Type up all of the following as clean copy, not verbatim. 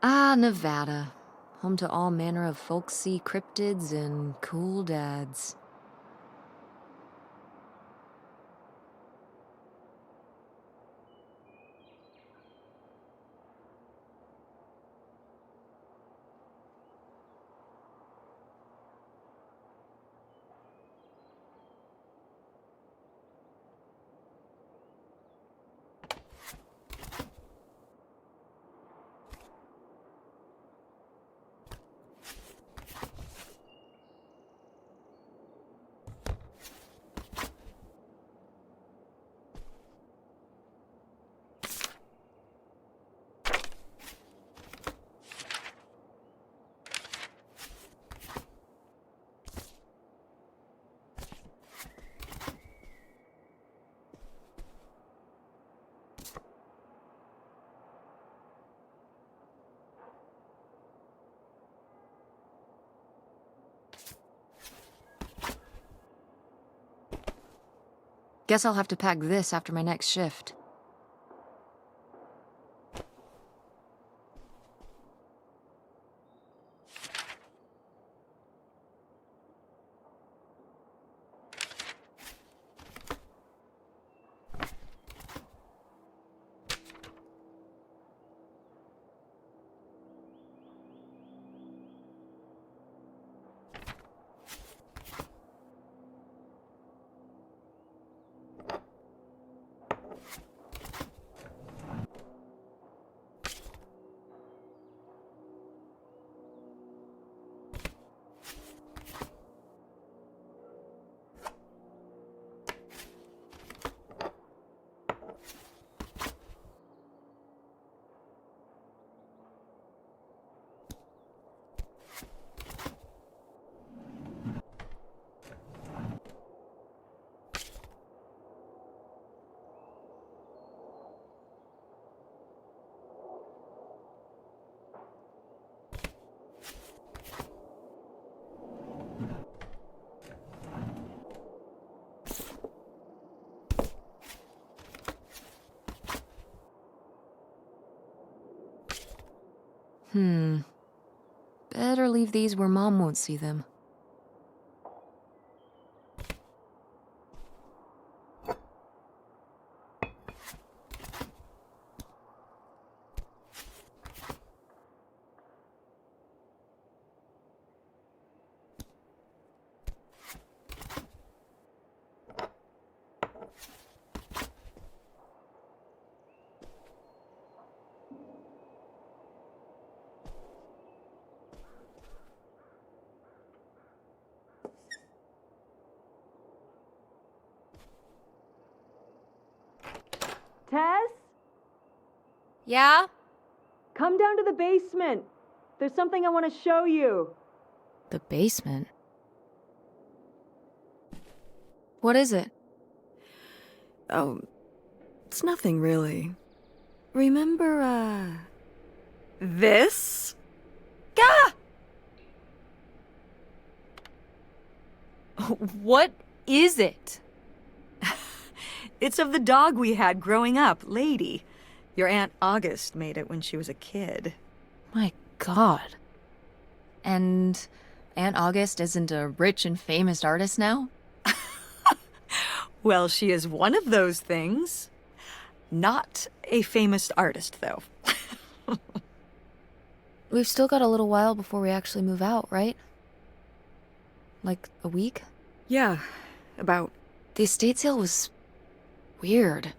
Ah, Nevada. Home to all manner of folksy cryptids and cool dads. Guess I'll have to pack this after my next shift. Better leave these where Mom won't see them. Tess? Yeah? Come down to the basement. There's something I want to show you. The basement? What is it? Oh, it's nothing really. Remember, this? Gah! What is it? It's of the dog we had growing up, Lady. Your Aunt August made it when she was a kid. God. And Aunt August isn't a rich and famous artist now? Well, she is one of those things. Not a famous artist, though. We've still got a little while before we actually move out, right? Like a week? Yeah, about. The estate sale was weird.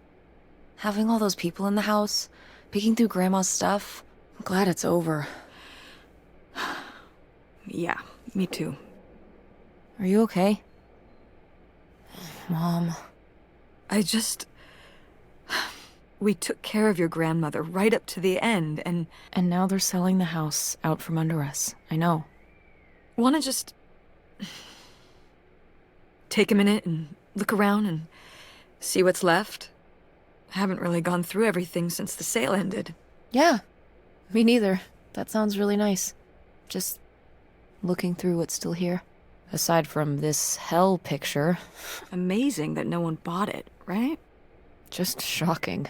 Having all those people in the house, picking through Grandma's stuff. I'm glad it's over. Yeah, me too. Are you okay? Mom. We took care of your grandmother right up to the end, and And now they're selling the house out from under us. I know. wanna just take a minute and look around and see what's left. Haven't really gone through everything since the sale ended. Yeah, me neither. That sounds really nice. Just looking through what's still here. Aside from this hell picture. Amazing that no one bought it, right? Just shocking.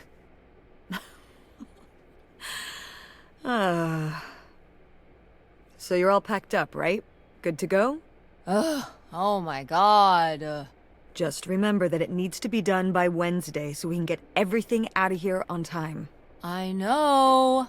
So you're all packed up, right? Good to go? Ugh, oh my god. Just remember that it needs to be done by Wednesday so we can get everything out of here on time. I know.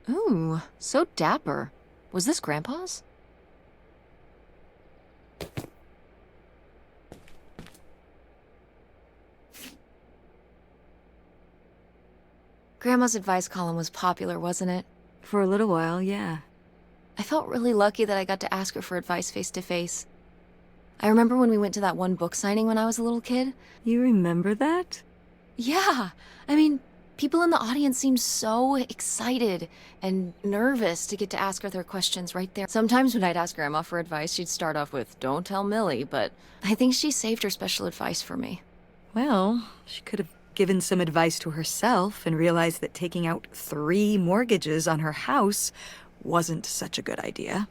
Ooh, so dapper. Was this Grandpa's? Grandma's advice column was popular, wasn't it? For a little while, yeah. I felt really lucky that I got to ask her for advice face to face. I remember when we went to that one book signing when I was a little kid. You remember that? Yeah, I mean, people in the audience seemed so excited and nervous to get to ask her their questions right there. Sometimes when I'd ask Grandma for advice, she'd start off with, "Don't tell Millie," but I think she saved her special advice for me. Well, she could have given some advice to herself and realized that taking out 3 mortgages on her house wasn't such a good idea.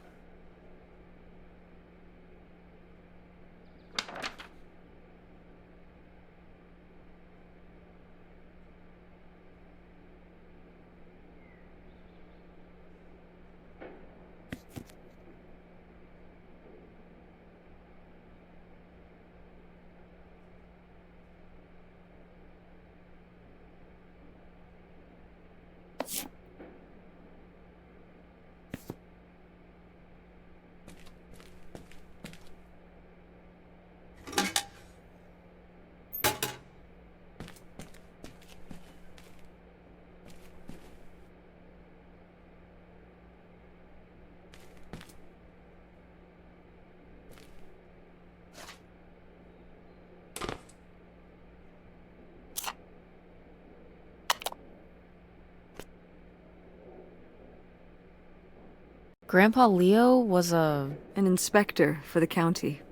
Grandpa Leo was a... An inspector for the county.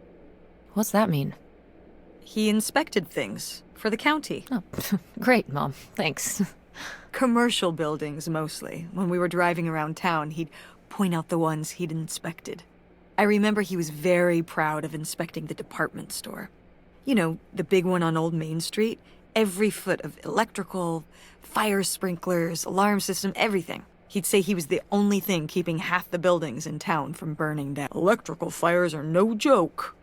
What's that mean? He inspected things for the county. Oh, great, Mom. Thanks. Commercial buildings, mostly. When we were driving around town, he'd point out the ones he'd inspected. I remember he was very proud of inspecting the department store. You know, the big one on Old Main Street. Every foot of electrical, fire sprinklers, alarm system, everything. He'd say he was the only thing keeping half the buildings in town from burning down. Electrical fires are no joke.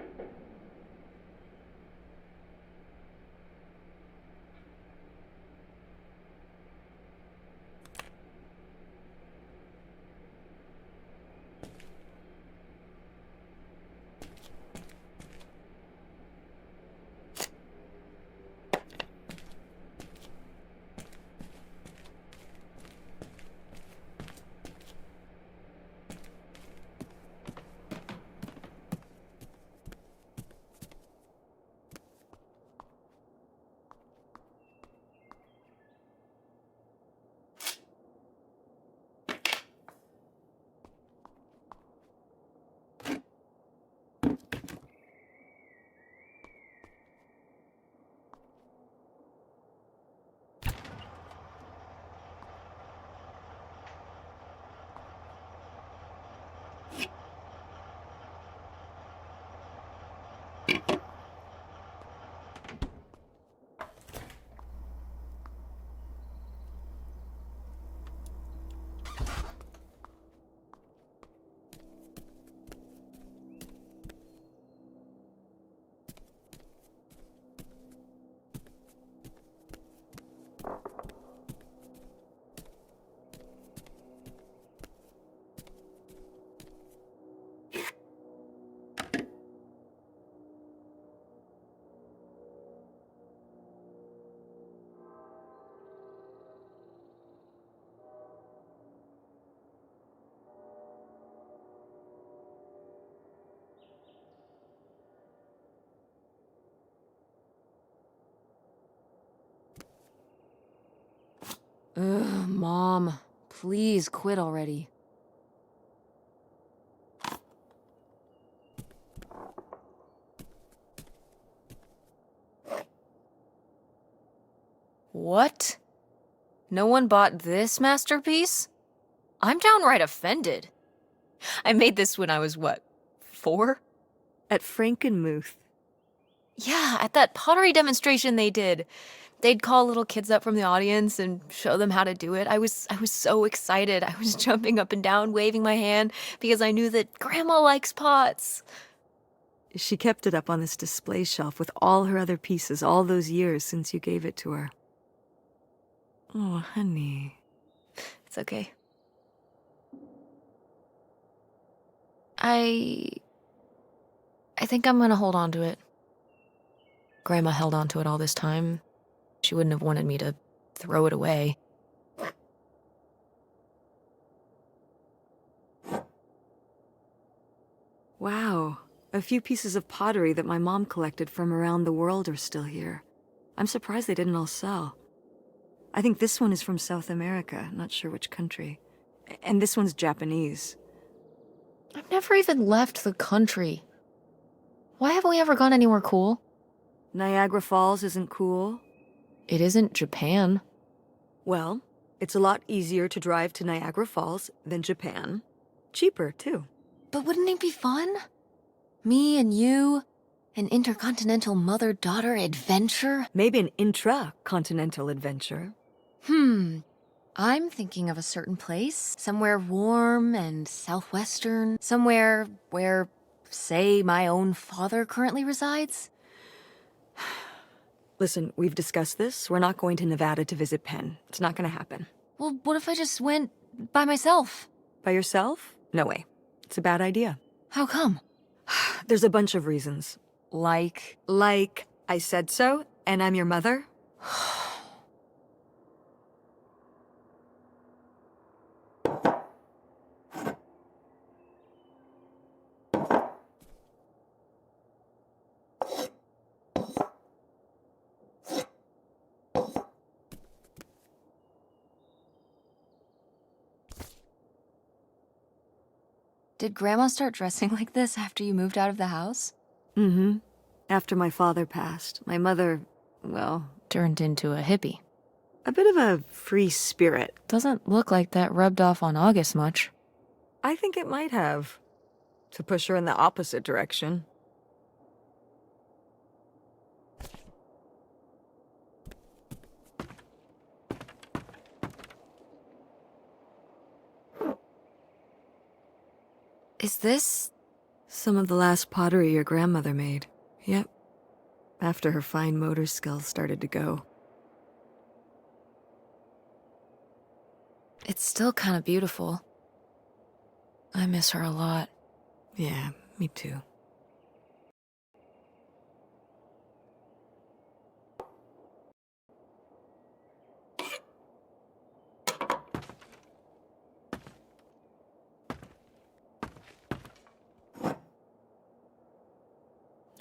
Ugh, Mom. Please quit already. What? No one bought this masterpiece? I'm downright offended. I made this when I was, what, 4? At Frankenmuth. Yeah, at that pottery demonstration they did. They'd call little kids up from the audience and show them how to do it. I was so excited. I was jumping up and down, waving my hand, because I knew that Grandma likes pots. She kept it up on this display shelf with all her other pieces all those years since you gave it to her. Oh, honey. It's okay. I think I'm gonna hold on to it. Grandma held on to it all this time. She wouldn't have wanted me to throw it away. Wow. A few pieces of pottery that my mom collected from around the world are still here. I'm surprised they didn't all sell. I think this one is from South America, not sure which country. And this one's Japanese. I've never even left the country. Why haven't we ever gone anywhere cool? Niagara Falls isn't cool. It isn't Japan. Well, it's a lot easier to drive to Niagara Falls than Japan. Cheaper, too. But wouldn't it be fun? Me and you, an intercontinental mother-daughter adventure? Maybe an intra-continental adventure. I'm thinking of a certain place. Somewhere warm and southwestern. Somewhere where, say, my own father currently resides. Listen, we've discussed this. We're not going to Nevada to visit Penn. It's not going to happen. Well, what if I just went by myself? By yourself? No way. It's a bad idea. How come? There's a bunch of reasons. Like, I said so, and I'm your mother? did Grandma start dressing like this after you moved out of the house? Mm-hmm. After my father passed, my mother, well, Turned into a hippie. a bit of a free spirit. Doesn't look like that rubbed off on August much. I think it might have. To push her in the opposite direction. Is this? Some of the last pottery your grandmother made. Yep. After her fine motor skills started to go. It's still kind of beautiful. I miss her a lot. Yeah, me too.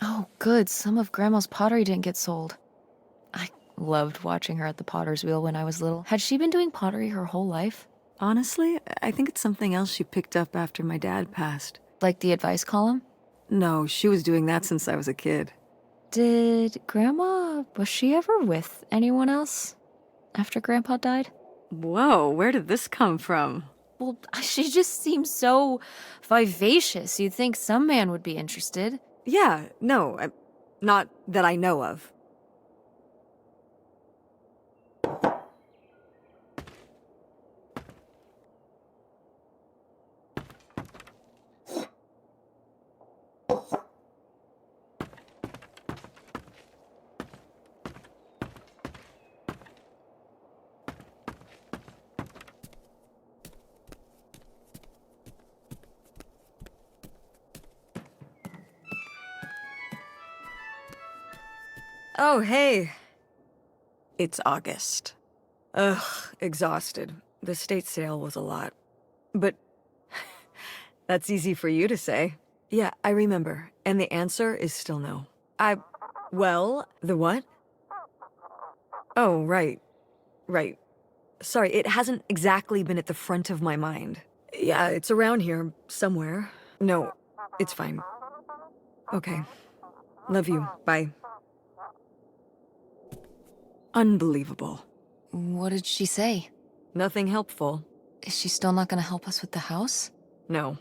Oh, good. Some of Grandma's pottery didn't get sold. I loved watching her at the potter's wheel when I was little. Had she been doing pottery her whole life? Honestly, I think it's something else she picked up after my dad passed. Like the advice column? No, she was doing that since I was a kid. Did Grandma... was she ever with anyone else after Grandpa died? Whoa, where did this come from? Well, she just seems so vivacious. You'd think some man would be interested. Yeah, no, not that I know of. Oh, hey. It's August. Ugh, exhausted. The state sale was a lot. But that's easy for you to say. Yeah, I remember. And the answer is still no. Well, the what? Oh, right. Right. Sorry, it hasn't exactly been at the front of my mind. Yeah, it's around here, somewhere. No, it's fine. Okay. Love you. Bye. Unbelievable. What did she say? Nothing helpful. Is she still not gonna help us with the house? No.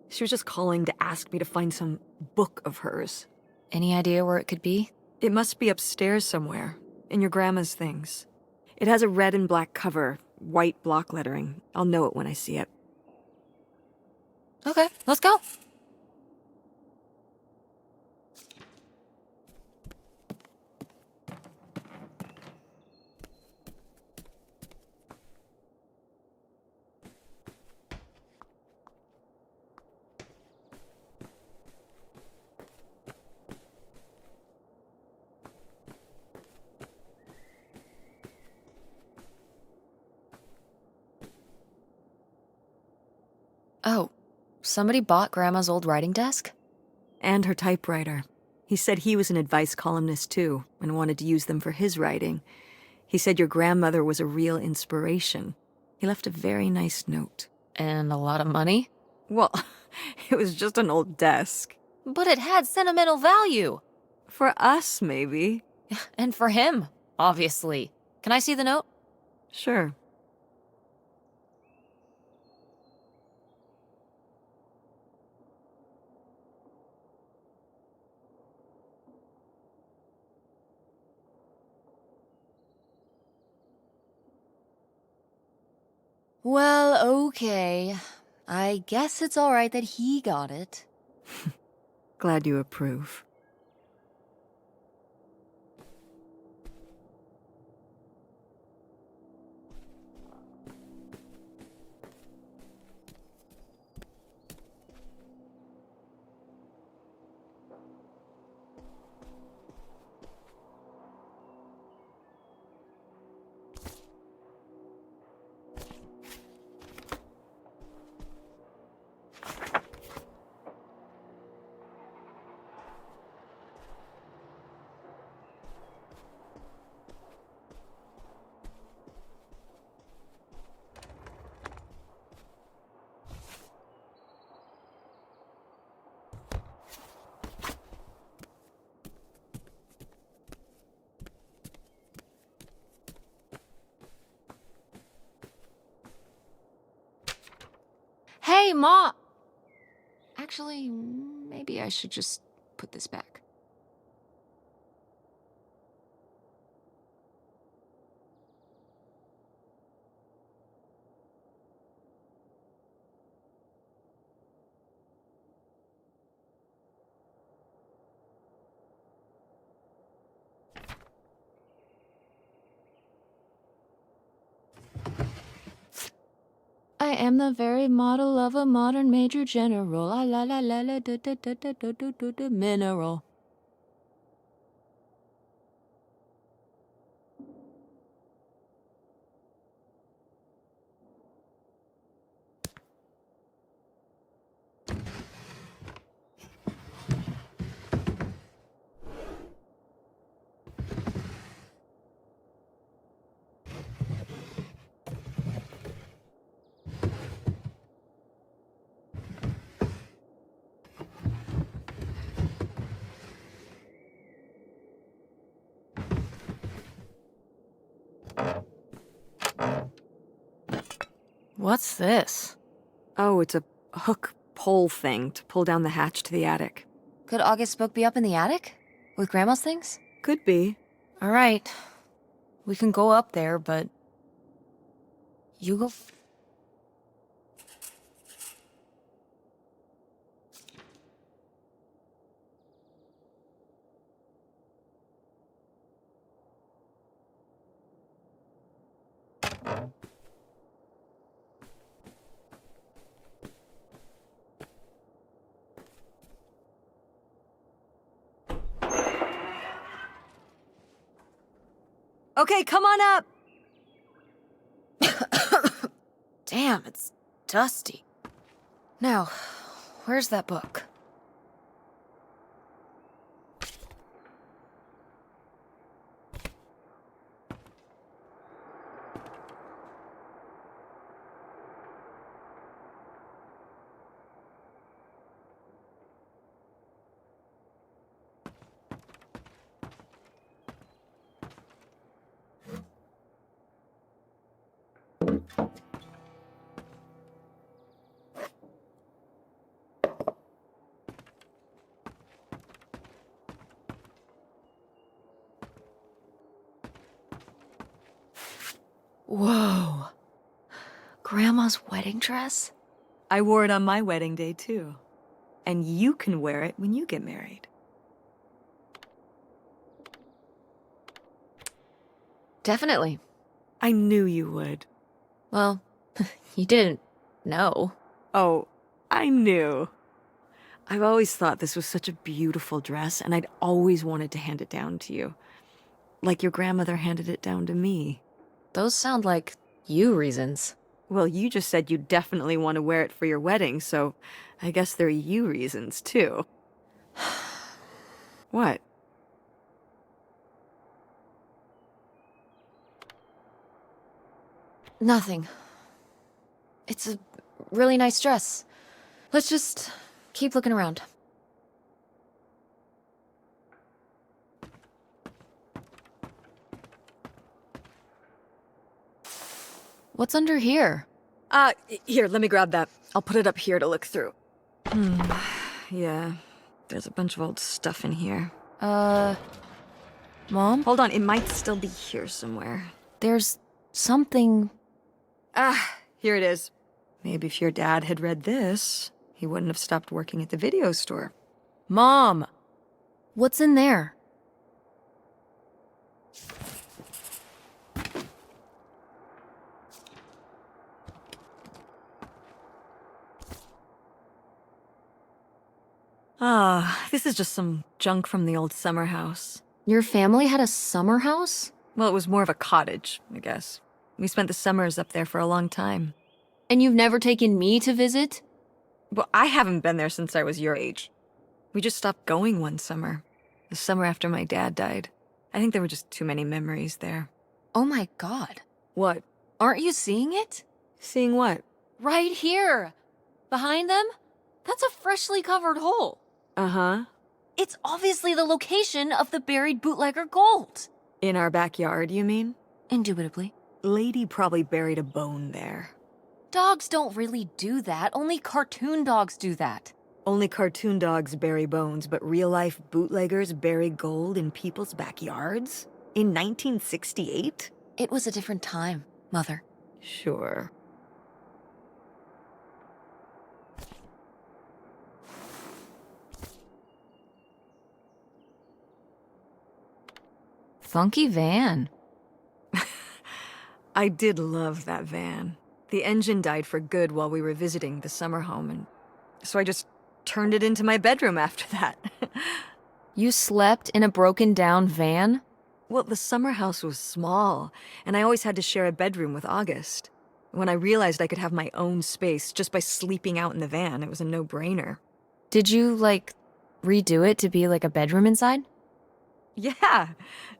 She was just calling to ask me to find some book of hers. Any idea where it could be? It must be upstairs somewhere, in your grandma's things. It has a red and black cover, white block lettering. I'll know it when I see it. Okay, let's go. Oh, somebody bought Grandma's old writing desk? And her typewriter. He said he was an advice columnist too, and wanted to use them for his writing. He said your grandmother was a real inspiration. He left a very nice note. And a lot of money? Well, it was just an old desk. But it had sentimental value. For us, maybe. And for him, obviously. Can I see the note? Sure. Well, okay. I guess it's all right that he got it. Glad you approve. Hey, Ma! Actually, maybe I should just put this back. I am the very model of a modern major general. La la la la la da da da da da da da da mineral. What's this? Oh, it's a hook pole thing to pull down the hatch to the attic. Could August's book be up in the attic? With Grandma's things? Could be. All right. We can go up there, but... You go... Okay, come on up! Damn, it's dusty. Now, where's that book? Whoa. Grandma's wedding dress? I wore it on my wedding day, too. And you can wear it when you get married. Definitely. I knew you would. Well, you didn't know. Oh, I knew. I've always thought this was such a beautiful dress, and I'd always wanted to hand it down to you. Like your grandmother handed it down to me. Those sound like you reasons. Well, you just said you definitely want to wear it for your wedding, so I guess they're you reasons, too. What? Nothing. It's a really nice dress. Let's just keep looking around. What's under here? Here, let me grab that. I'll put it up here to look through. Yeah, there's a bunch of old stuff in here. Mom? Hold on, it might still be here somewhere. There's something... Here it is. Maybe if your dad had read this, he wouldn't have stopped working at the video store. Mom! What's in there? This is just some junk from the old summer house. Your family had a summer house? Well, it was more of a cottage, I guess. We spent the summers up there for a long time. And you've never taken me to visit? Well, I haven't been there since I was your age. We just stopped going one summer. The summer after my dad died. I think there were just too many memories there. Oh my god. What? Aren't you seeing it? Seeing what? Right here! Behind them? That's a freshly covered hole. Uh-huh. It's obviously the location of the buried bootlegger gold. In our backyard, you mean? Indubitably. Lady probably buried a bone there. Dogs don't really do that. Only cartoon dogs do that. Only cartoon dogs bury bones, but real-life bootleggers bury gold in people's backyards? In 1968? It was a different time, Mother. Sure. Funky van. I did love that van. The engine died for good while we were visiting the summer home, and so I just turned it into my bedroom after that. You slept in a broken down van? Well, the summer house was small, and I always had to share a bedroom with August. When I realized I could have my own space just by sleeping out in the van, it was a no-brainer. Did you, like, redo it to be like a bedroom inside? Yeah.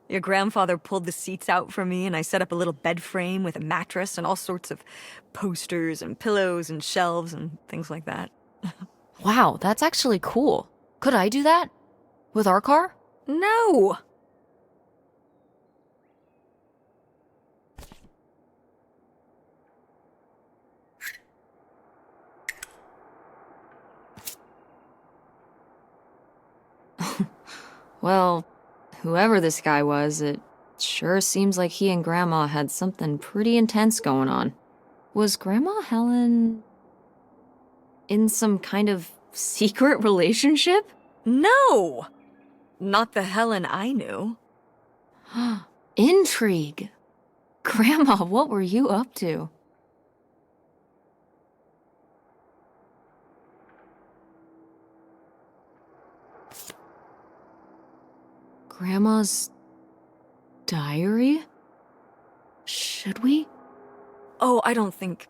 Your grandfather pulled the seats out for me, and I set up a little bed frame with a mattress and all sorts of posters and pillows and shelves and things like that. Wow, that's actually cool. Could I do that? With our car? No! Well, whoever this guy was, it sure seems like he and Grandma had something pretty intense going on. Was Grandma Helen in some kind of secret relationship? No! Not the Helen I knew. Intrigue. Grandma, what were you up to? Grandma's diary? Should we? Oh, I don't think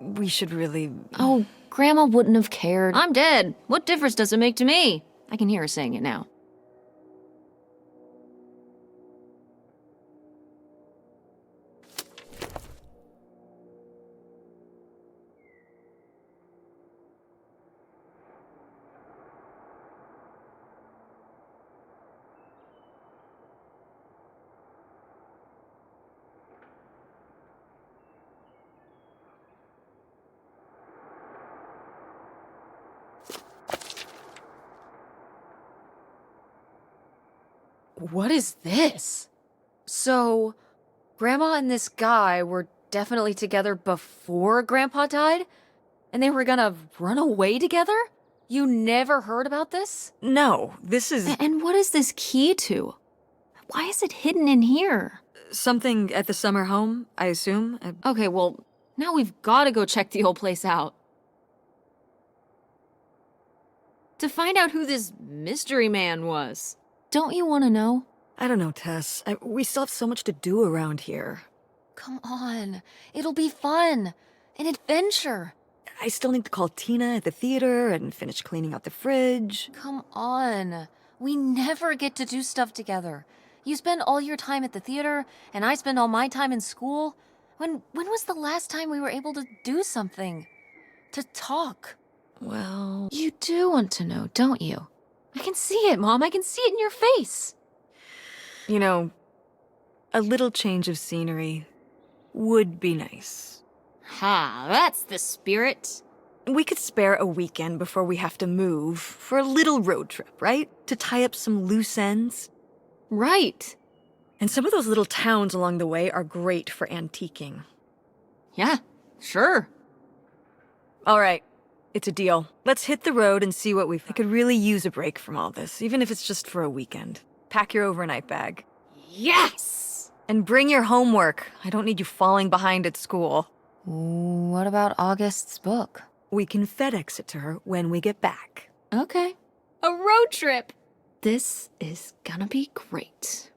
we should really... Oh, Grandma wouldn't have cared. I'm dead. What difference does it make to me? I can hear her saying it now. What is this? So, Grandma and this guy were definitely together before Grandpa died? And they were gonna run away together? You never heard about this? No, this is And what is this key to? Why is it hidden in here? something at the summer home, I assume. Okay, well, now we've gotta go check the old place out. To find out who this mystery man was. Don't you want to know? I don't know, Tess. We still have so much to do around here. Come on. It'll be fun. An adventure. I still need to call Tina at the theater and finish cleaning out the fridge. Come on. We never get to do stuff together. You spend all your time at the theater, and I spend all my time in school. When was the last time we were able to do something? To talk? Well, You do want to know, don't you? I can see it, Mom. I can see it in your face. you know, a little change of scenery would be nice. Ha, that's the spirit. We could spare a weekend before we have to move for a little road trip, right? To tie up some loose ends. Right. And some of those little towns along the way are great for antiquing. Yeah, sure. All right, it's a deal. Let's hit the road and see what we've... I could really use a break from all this, even if it's just for a weekend. Pack your overnight bag. Yes! And bring your homework. I don't need you falling behind at school. What about August's book? We can FedEx it to her when we get back. Okay. A road trip! This is gonna be great.